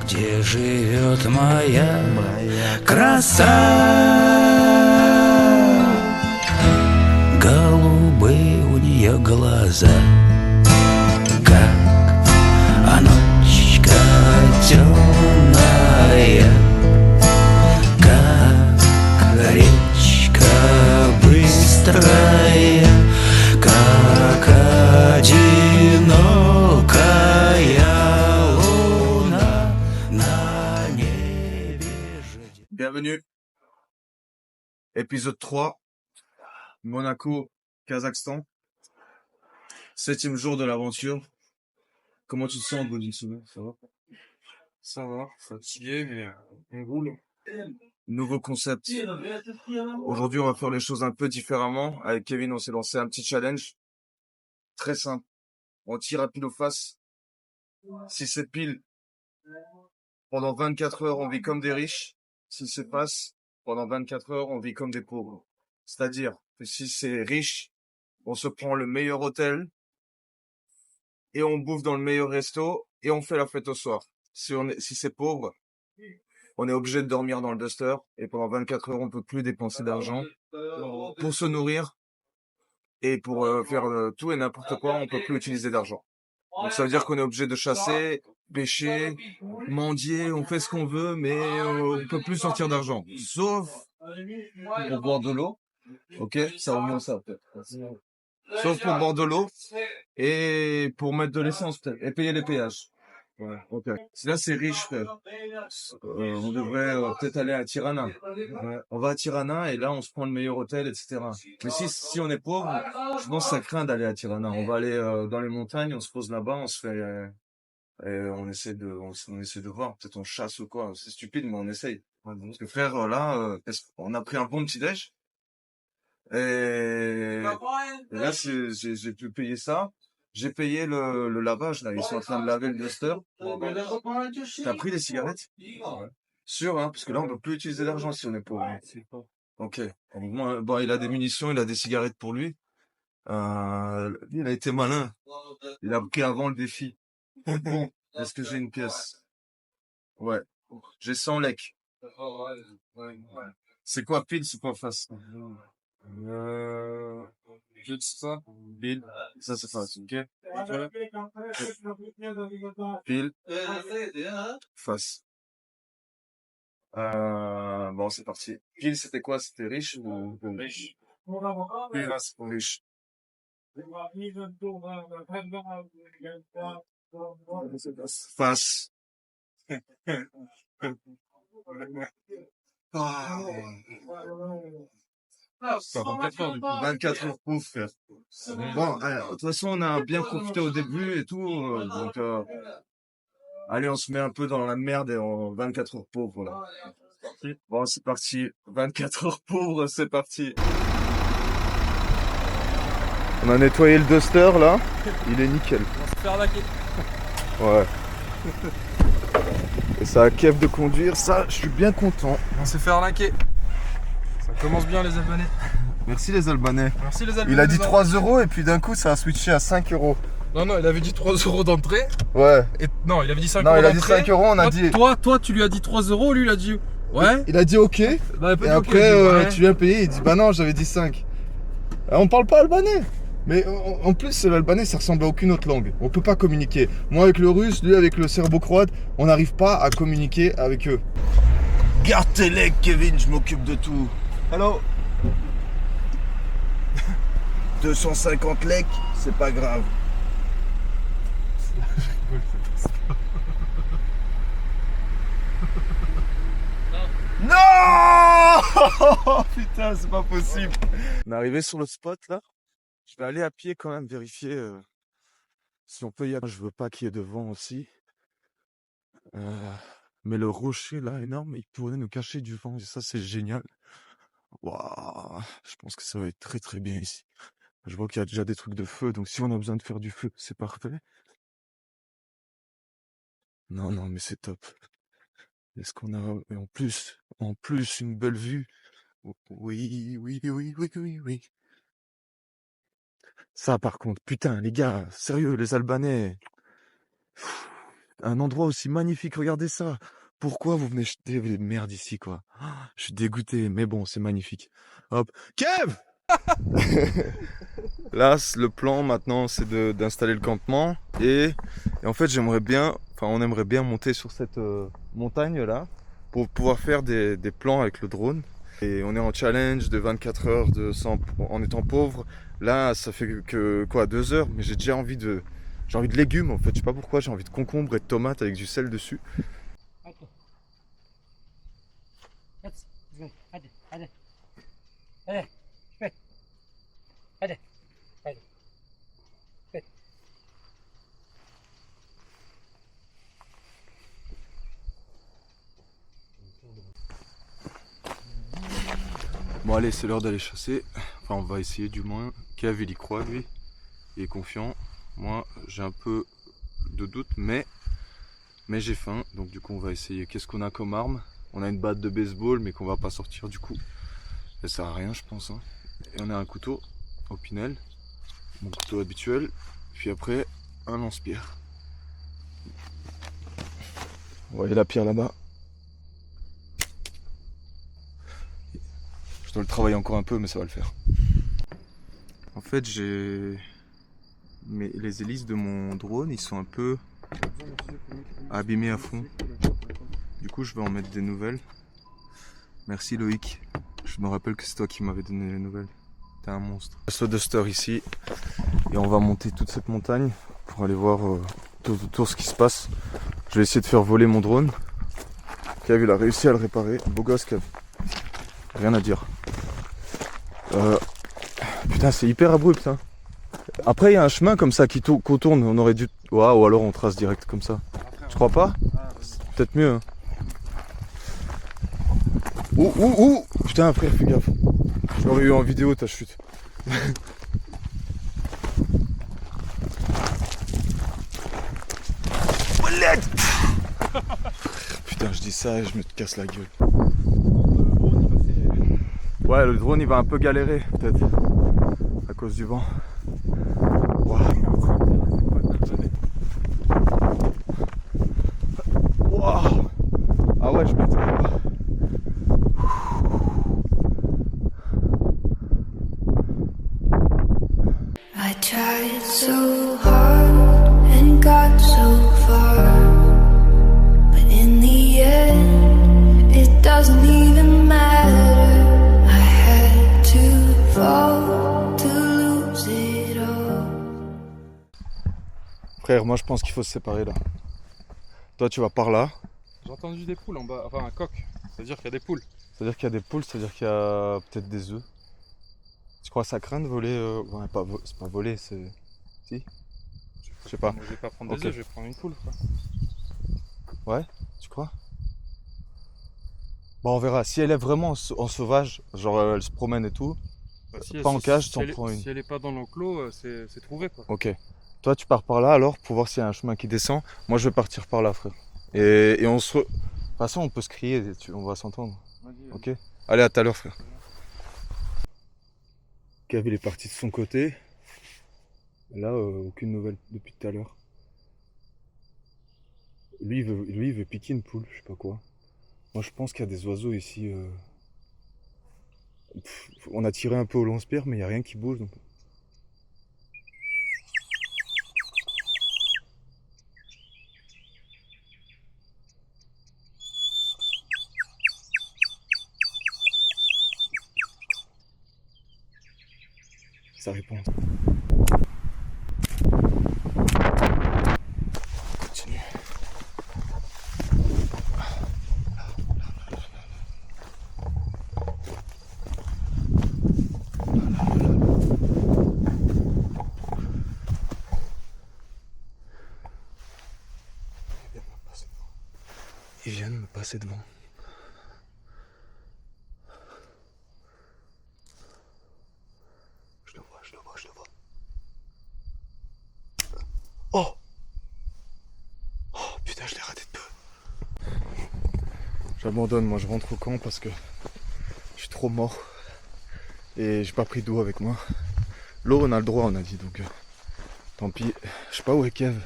где живет моя краса. Голубые у нее глаза, как ночка темная, как речка быстрая, как одинокая луна на небе. Bienvenue. Épisode 3. Monaco, Kazakhstan. 7e jour de l'aventure. Comment tu te sens, Godin? Ça va? Ça va, fatigué, mais on roule. Nouveau concept. Aujourd'hui, on va faire les choses un peu différemment. Avec Kevin, on s'est lancé un petit challenge. Très simple. On tire à pile ou face. Si c'est pile, pendant 24 heures, on vit comme des riches. Si c'est face, pendant 24 heures, on vit comme des pauvres. C'est-à-dire que si c'est riche, on se prend le meilleur hôtel et on bouffe dans le meilleur resto et on fait la fête au soir. Si c'est pauvre, on est obligé de dormir dans le duster et pendant 24 heures, on peut plus dépenser d'argent pour se nourrir et pour faire tout et n'importe quoi, on peut plus utiliser d'argent. Donc ça veut dire qu'on est obligé de chasser, pêcher, mendier, on fait ce qu'on veut, mais on peut plus sortir d'argent. Sauf pour boire de l'eau. Ok, ça au moins ça peut-être. Sauf pour boire de l'eau et pour mettre de l'essence peut-être et payer les péages. Ouais, ok. Là c'est riche, frère. On devrait peut-être aller à Tirana. Ouais. On va à Tirana et là on se prend le meilleur hôtel, etc. Mais si on est pauvre, je pense que ça craint d'aller à Tirana. On va aller dans les montagnes, on se pose là-bas, on se fait, on essaie de voir. Peut-être on chasse ou quoi. C'est stupide, mais on essaye. Ouais, parce que frère, là, on a pris un bon petit déj. Et là, j'ai pu payer ça. J'ai payé le lavage, là. Ils sont en train de laver le duster. T'as pris les cigarettes? Ouais. Sûr, hein, parce que là, on peut plus utiliser d'argent si on est pauvre. Ok. Bon, il a des munitions, il a des cigarettes pour lui. Il a été malin. Il a pris avant le défi. Bon, est-ce que j'ai une pièce? Ouais. J'ai 100 lecs. C'est quoi pile, c'est quoi face? Juste ça. Pile. Ça, c'est face, ok? Pile. Face. Bon, c'est parti. Pile, c'était quoi? C'était riche ou riche? Pile, c'est pour riche. Face. Ah. 24 heures, du coup. 24 heures pauvres, frère. Bon, de toute façon, on a bien profité au début et tout, donc, allez, on se met un peu dans la merde et en 24 heures pauvres, là. Bon, c'est parti. 24 heures pauvres, c'est parti. On a nettoyé le duster, là. Il est nickel. On va se faire laquer. Ouais. Et ça a kiff de conduire, ça, je suis bien content. On s'est fait arnaquer. Ça commence bien, les Albanais. Merci les Albanais. Merci, les Albanais. Il a dit 3 € et puis d'un coup, ça a switché à 5 €. Non, il avait dit 3 € d'entrée. Ouais. Et... Non, il avait dit 5 € Non, il a dit d'entrée. 5 €, on a dit... Toi, tu lui as dit 3 €, lui, il a dit... Ouais. Il a dit OK. Bah, Et après, tu viens payer, il dit bah non, j'avais dit 5. On parle pas albanais. Mais en plus, l'albanais, ça ressemble à aucune autre langue. On peut pas communiquer. Moi avec le russe, lui avec le serbo-croate, on n'arrive pas à communiquer avec eux. Garde tes legs, Kevin, je m'occupe de tout. Hello. 250 legs, c'est pas grave. Non. Putain, c'est pas possible. On est arrivé sur le spot là. Je vais aller à pied quand même vérifier si on peut y aller. Je veux pas qu'il y ait de vent aussi. Mais le rocher là énorme, il pourrait nous cacher du vent et ça c'est génial. Waouh, je pense que ça va être très très bien ici. Je vois qu'il y a déjà des trucs de feu, donc si on a besoin de faire du feu, c'est parfait. Non, mais c'est top. Est-ce qu'on a en plus une belle vue? Oui. Ça par contre, putain les gars, sérieux les Albanais. un endroit aussi magnifique, regardez ça. Pourquoi vous venez jeter les merdes ici, quoi? Je suis dégoûté, mais bon, c'est magnifique. Hop. Kev! Là, le plan maintenant, c'est d'installer le campement. Et en fait, on aimerait bien monter sur cette montagne là pour pouvoir faire des plans avec le drone. Et on est en challenge de 24 heures en étant pauvre. Là, ça fait que quoi, 2 heures, mais j'ai envie de légumes en fait. Je sais pas pourquoi, j'ai envie de concombres et de tomates avec du sel dessus. Bon allez, c'est l'heure d'aller chasser. Enfin, on va essayer du moins. Kev, il y croit lui. Il est confiant. Moi, j'ai un peu de doute, mais j'ai faim. Donc du coup, on va essayer. Qu'est-ce qu'on a comme arme? On a une batte de baseball, mais qu'on va pas sortir du coup. Ça sert à rien, je pense. Hein. Et on a un couteau au Pinel. Mon couteau habituel. Puis après, un lance-pierre. Vous voyez la pierre là-bas? Je dois le travailler encore un peu, mais ça va le faire. En fait, les hélices de mon drone, ils sont un peu abîmés à fond. Du coup, je vais en mettre des nouvelles. Merci Loïc. Je me rappelle que c'est toi qui m'avais donné les nouvelles. T'es un monstre. Je reste Duster ici et on va monter toute cette montagne pour aller voir tout autour ce qui se passe. Je vais essayer de faire voler mon drone. Kev, il a réussi à le réparer. Beau gosse, Kev. Rien à dire. Putain, c'est hyper abrupt. Hein. Après, il y a un chemin comme ça qui contourne. On aurait dû. Waouh, ou alors on trace direct comme ça. Tu crois pas? Peut-être mieux. Hein. Ouh! Putain, frère, fais gaffe. J'aurais eu en vidéo ta chute. Putain, je dis ça et je me casse la gueule. Ouais, le drone il va un peu galérer, peut-être. À cause du vent. Wow. Wow. Ah ouais, je m'attendais pas. I tried so hard and got so far, but in the end, it doesn't even matter. I had to fall to lose it all. Frère, moi je pense qu'il faut se séparer là. Toi tu vas par là. J'ai entendu des poules en bas, enfin un coq. Ça veut dire qu'il y a des poules. C'est-à-dire qu'il y a des poules, c'est-à-dire qu'il y a peut-être des œufs. Tu crois que ça craint de voler Ouais, c'est pas voler, c'est... Si? Je sais pas. Moi, je vais pas prendre des œufs, je vais prendre une poule quoi. Ouais, tu crois? Bon, on verra. Si elle est vraiment en sauvage, genre elle se promène et tout, Bah, pas en cage, t'en prends une. Si elle est pas dans l'enclos, c'est trouvé quoi. Ok. Toi, tu pars par là alors pour voir s'il y a un chemin qui descend. Moi, je vais partir par là, frère. Et on se... De toute façon, on peut se crier, on va s'entendre. Vas-y. Ok. Allez, à tout à l'heure, frère. Kev, il est parti de son côté. Là, aucune nouvelle depuis tout à l'heure. Lui, il veut piquer une poule, je sais pas quoi. Moi, je pense qu'il y a des oiseaux ici. On a tiré un peu au lance-pierre, mais il n'y a rien qui bouge. Donc... Ça répond. Continue. Ils viennent me passer devant. Je le vois. Oh! Oh putain, je l'ai raté de peu. J'abandonne, moi je rentre au camp parce que je suis trop mort. Et j'ai pas pris d'eau avec moi. L'eau on a le droit, on a dit, donc tant pis. Je sais pas où est Kev.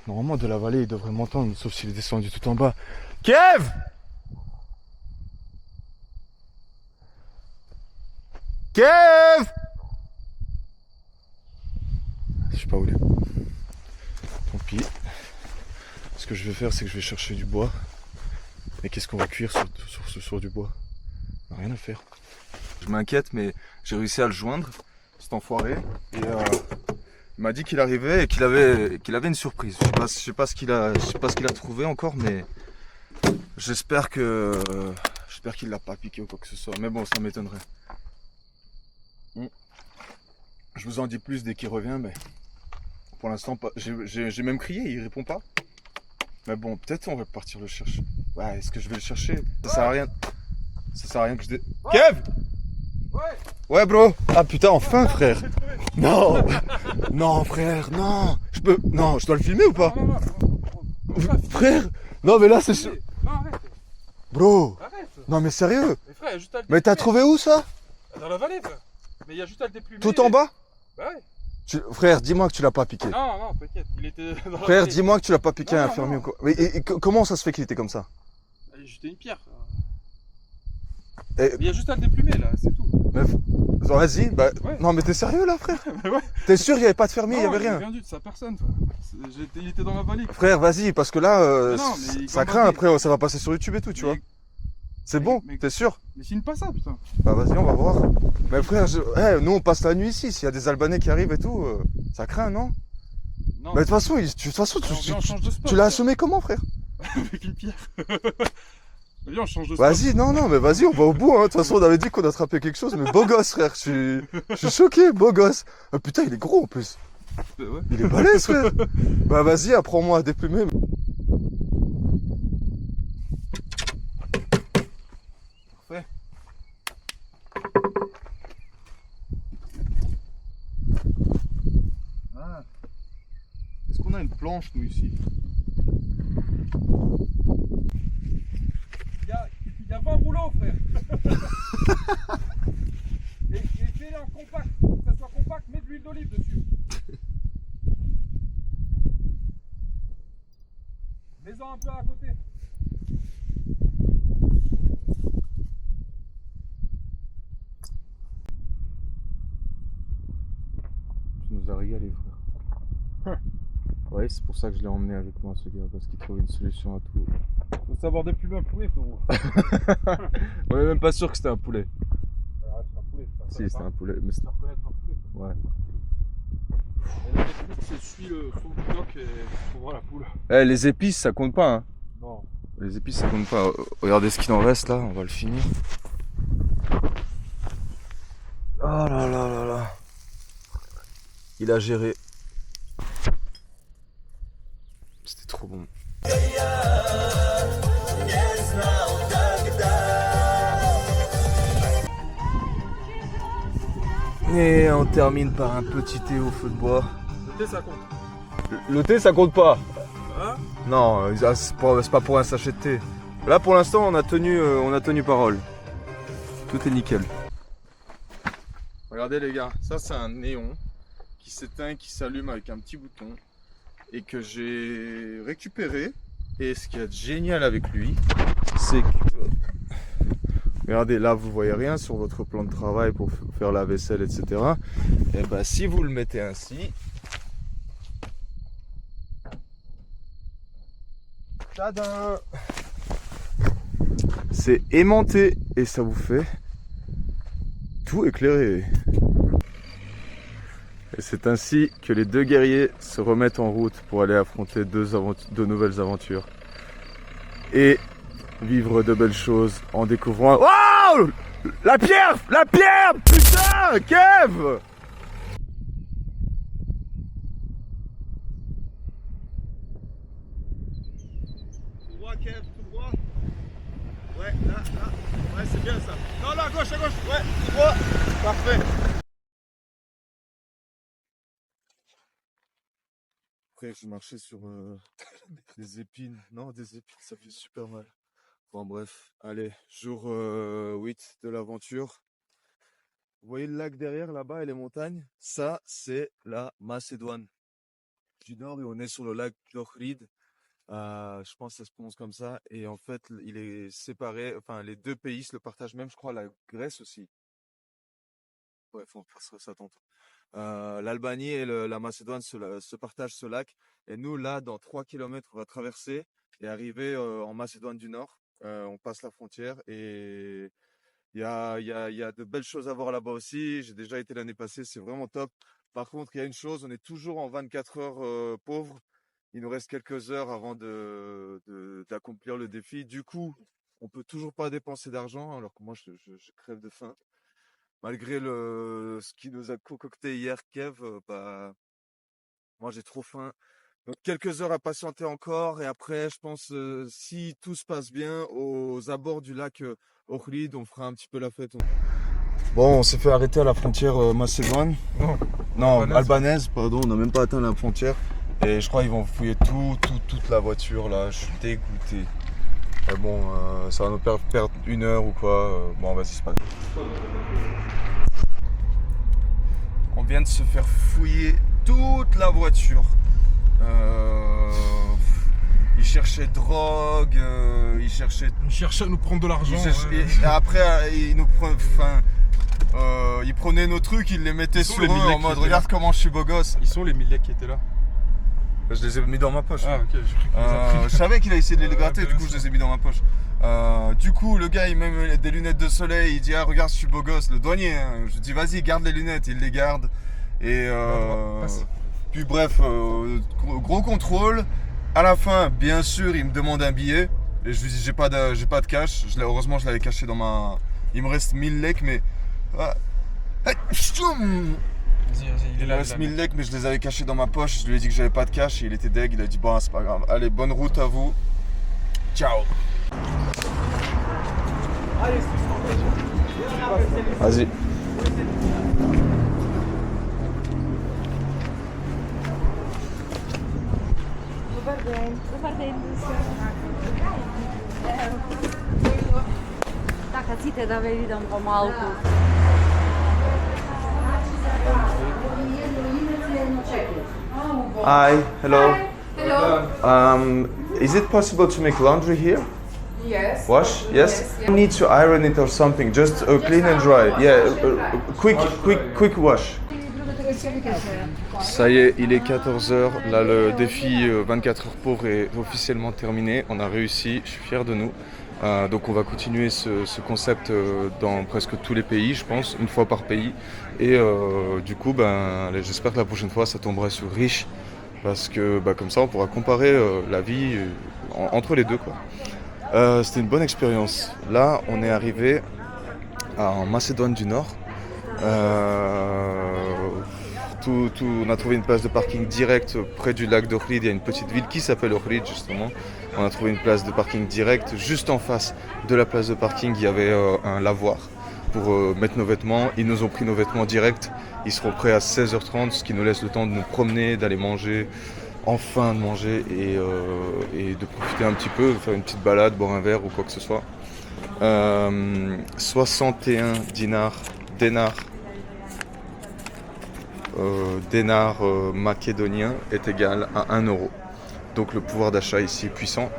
Normalement, de la vallée, il devrait m'entendre, sauf s'il est descendu tout en bas. Kev! Kev! Je sais pas où il est. Tant pis. Ce que je vais faire, c'est que je vais chercher du bois. Mais qu'est-ce qu'on va cuire sur du bois? On n'a rien à faire. Je m'inquiète, mais j'ai réussi à le joindre, cet enfoiré. Et il m'a dit qu'il arrivait et qu'il avait une surprise. Je sais pas ce qu'il a trouvé encore, mais j'espère qu'il l'a pas piqué ou quoi que ce soit. Mais bon, ça m'étonnerait. Je vous en dis plus dès qu'il revient, mais pour l'instant, j'ai même crié, il répond pas. Mais bon, peut-être on va partir le chercher. Ouais, est-ce que je vais le chercher? Ça sert à rien. Ça sert à rien que je... Kev! Ouais, bro! Ah putain, enfin, frère! Non! Non, frère, non! Non, je dois le filmer ou pas? Frère! Non, mais là, c'est... Non, arrête. Bro! Arrête. Non, mais sérieux? Mais frère, il y a juste à le Mais t'as déplumer. trouvé où, ça? Dans la vallée, frère. Mais il y a juste à le déplumer. Tout en bas? Bah ouais. Frère, dis-moi que tu l'as pas piqué. Non, t'inquiète. Il était dans la Frère, vallée. dis-moi que tu l'as pas piqué à un Non, infirmier non. ou quoi. Mais comment ça se fait qu'il était comme ça? Il a jeté une pierre. Et- Il y a juste à le déplumer, là, c'est tout. Mais vas-y, bah... Ouais. Non, mais t'es sérieux, là, frère? Mais ouais. T'es sûr qu'il y avait pas de fermier, il y Non, avait rien? Il vient de sa personne, frère. Il était dans la vallée. Frère, vas-y, parce que là, Mais non, mais ça quand craint, même, après, ça va passer sur YouTube et tout, tu vois. C'est bon, mais- t'es sûr? Mais signe pas ça, putain. Bah vas-y, on va voir. Mais frère, nous on passe la nuit ici, s'il y a des Albanais qui arrivent et tout, ça craint, non? Non. Mais de toute façon, Viens, on change de spot. tu l'as assommé comment, frère? Avec une pierre. Viens, on change de spot. Vas-y, non, mais vas-y, on va au bout, hein. De toute façon, on avait dit qu'on attrapait quelque chose, mais beau gosse, frère, je suis choqué, beau gosse. Ah, putain, il est gros en plus. Ouais. Il est balèze, frère. Bah vas-y, apprends-moi à déplumer. Parfait. Ah. Est-ce qu'on a une planche, nous, ici? Il y a 20 rouleaux, frère. et fais-les en compact. Pour que ça soit compact, mets de l'huile d'olive dessus. Mets-en un peu à côté. Tu nous as régalé, frère. Ouais, c'est pour ça que je l'ai emmené avec moi, ce gars, parce qu'il trouve une solution à tout. Faut savoir déplumer un poulet, frérot. On est même pas sûr que c'était un poulet. C'est un poulet. Si, c'était un poulet. Mais Ça reconnaître un poulet. ouais. Et la technique, c'est suis le fond du bloc et faut voir la poule. Eh, les épices, ça compte pas, hein. Non. Les épices, ça compte pas. Regardez ce qu'il en reste là, on va le finir. Oh là là là là. Il a géré. C'était trop bon. Et on termine par un petit thé au feu de bois. Le thé, ça compte. Le thé, ça compte pas. Hein? Non, c'est pas pour un sachet de thé. Là, pour l'instant, on a tenu parole. Tout est nickel. Regardez les gars, ça c'est un néon qui s'éteint, qui s'allume avec un petit bouton et que j'ai récupéré. Et ce qui est génial avec lui, c'est que... Regardez, là vous voyez rien sur votre plan de travail pour faire la vaisselle, etc. Et bah si vous le mettez ainsi... Tadam! C'est aimanté et ça vous fait tout éclairé. Et c'est ainsi que les deux guerriers se remettent en route pour aller affronter deux nouvelles aventures. Et vivre de belles choses en découvrant... Wow! La pierre! La pierre! Putain! Kev! Tout droit, Kev, tout droit. Ouais, là. Ouais, c'est bien ça. Non, là, à gauche. Ouais, tout droit. Parfait. Après, je marchais sur des épines. Non, des épines, ça fait super mal. Bon, bref. Allez, jour 8 de l'aventure. Vous voyez le lac derrière, là-bas, et les montagnes? Ça, c'est la Macédoine. du Nord et on est sur le lac d'Ohrid. Je pense que ça se prononce comme ça. Et en fait, il est séparé, enfin, les deux pays se le partagent, même, je crois, la Grèce aussi. Bref, on passera ça tantôt. L'Albanie et la Macédoine se partagent ce lac. Et nous, là, dans 3 kilomètres, on va traverser et arriver en Macédoine du Nord. On passe la frontière et il y a de belles choses à voir là-bas aussi. J'ai déjà été l'année passée, c'est vraiment top. Par contre, il y a une chose, on est toujours en 24 heures pauvres. Il nous reste quelques heures avant d'accomplir le défi. Du coup, on peut toujours pas dépenser d'argent, alors que moi, je crève de faim. Malgré ce qui nous a concocté hier, Kev, moi j'ai trop faim. Donc quelques heures à patienter encore et après, je pense, si tout se passe bien, aux abords du lac Ohrid, on fera un petit peu la fête. Bon, on s'est fait arrêter à la frontière macédoine. Non, albanaise, pardon, on n'a même pas atteint la frontière. Et je crois qu'ils vont fouiller toute la voiture là, je suis dégoûté. Mais bon, ça va nous perdre 1 heure ou quoi. Bon, vas-y, c'est pas grave. On vient de se faire fouiller toute la voiture. Ils cherchaient drogue, ils cherchaient à nous prendre de l'argent. Et après, ils prenaient nos trucs, ils les mettaient sur eux en mode regarde comment je suis beau gosse. Ils sont les millets qui étaient là. Je les ai mis dans ma poche. Ah ok, j'ai cru qu'il les a pris. Je savais qu'il a essayé de les gratter, du coup je les ai mis dans ma poche. Du coup le gars il met des lunettes de soleil, il dit ah regarde je suis beau gosse, le douanier, hein. Je dis vas-y garde les lunettes, il les garde. Et puis bref, gros contrôle. À la fin bien sûr il me demande un billet. Et je lui dis j'ai pas de cash. Heureusement je l'avais caché dans ma... Il me reste 1000 lek mais... Il me reste 1000 lek mais je les avais cachés dans ma poche. Je lui ai dit que j'avais pas de cash et il était deg. Il a dit bon c'est pas grave. Allez bonne route à vous. Ciao. Vas-y. Така сите да ве видам помалку. Hi, hello. Hello. Is it possible to make laundry here? Yes. Wash? Yes? I need to iron it or something, just clean and dry. Yeah, quick wash. Ça y est, il est 14h. Là, le défi 24 heures pauvres est officiellement terminé. On a réussi, je suis fier de nous. Donc on va continuer ce concept dans presque tous les pays, je pense, une fois par pays. Et du coup, j'espère que la prochaine fois, ça tombera sur riche. Parce que comme ça, on pourra comparer la vie entre les deux, quoi. C'était une bonne expérience. Là, on est arrivé en Macédoine du Nord. On a trouvé une place de parking directe près du lac d'Ohrid. Il y a une petite ville qui s'appelle Ohrid, justement. On a trouvé une place de parking directe. Juste en face de la place de parking, il y avait un lavoir pour mettre nos vêtements. Ils nous ont pris nos vêtements directs. Ils seront prêts à 16h30, ce qui nous laisse le temps de nous promener, d'aller manger, enfin de manger et de profiter un petit peu, de faire une petite balade, boire un verre ou quoi que ce soit. 61 dénars macédoniens est égal à 1 euro. Donc le pouvoir d'achat ici est puissant.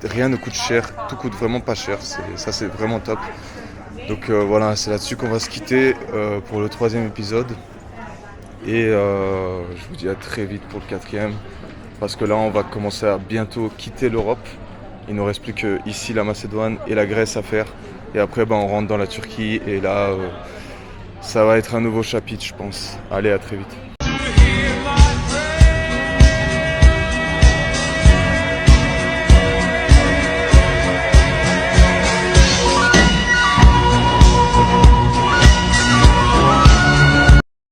Rien ne coûte cher, tout coûte vraiment pas cher. Ça c'est vraiment top. Donc voilà, c'est là-dessus qu'on va se quitter pour le 3e épisode. Et je vous dis à très vite pour le 4e. Parce que là on va commencer à bientôt quitter l'Europe. Il ne nous reste plus que ici la Macédoine et la Grèce à faire. Et après on rentre dans la Turquie et là ça va être un nouveau chapitre je pense. Allez, à très vite.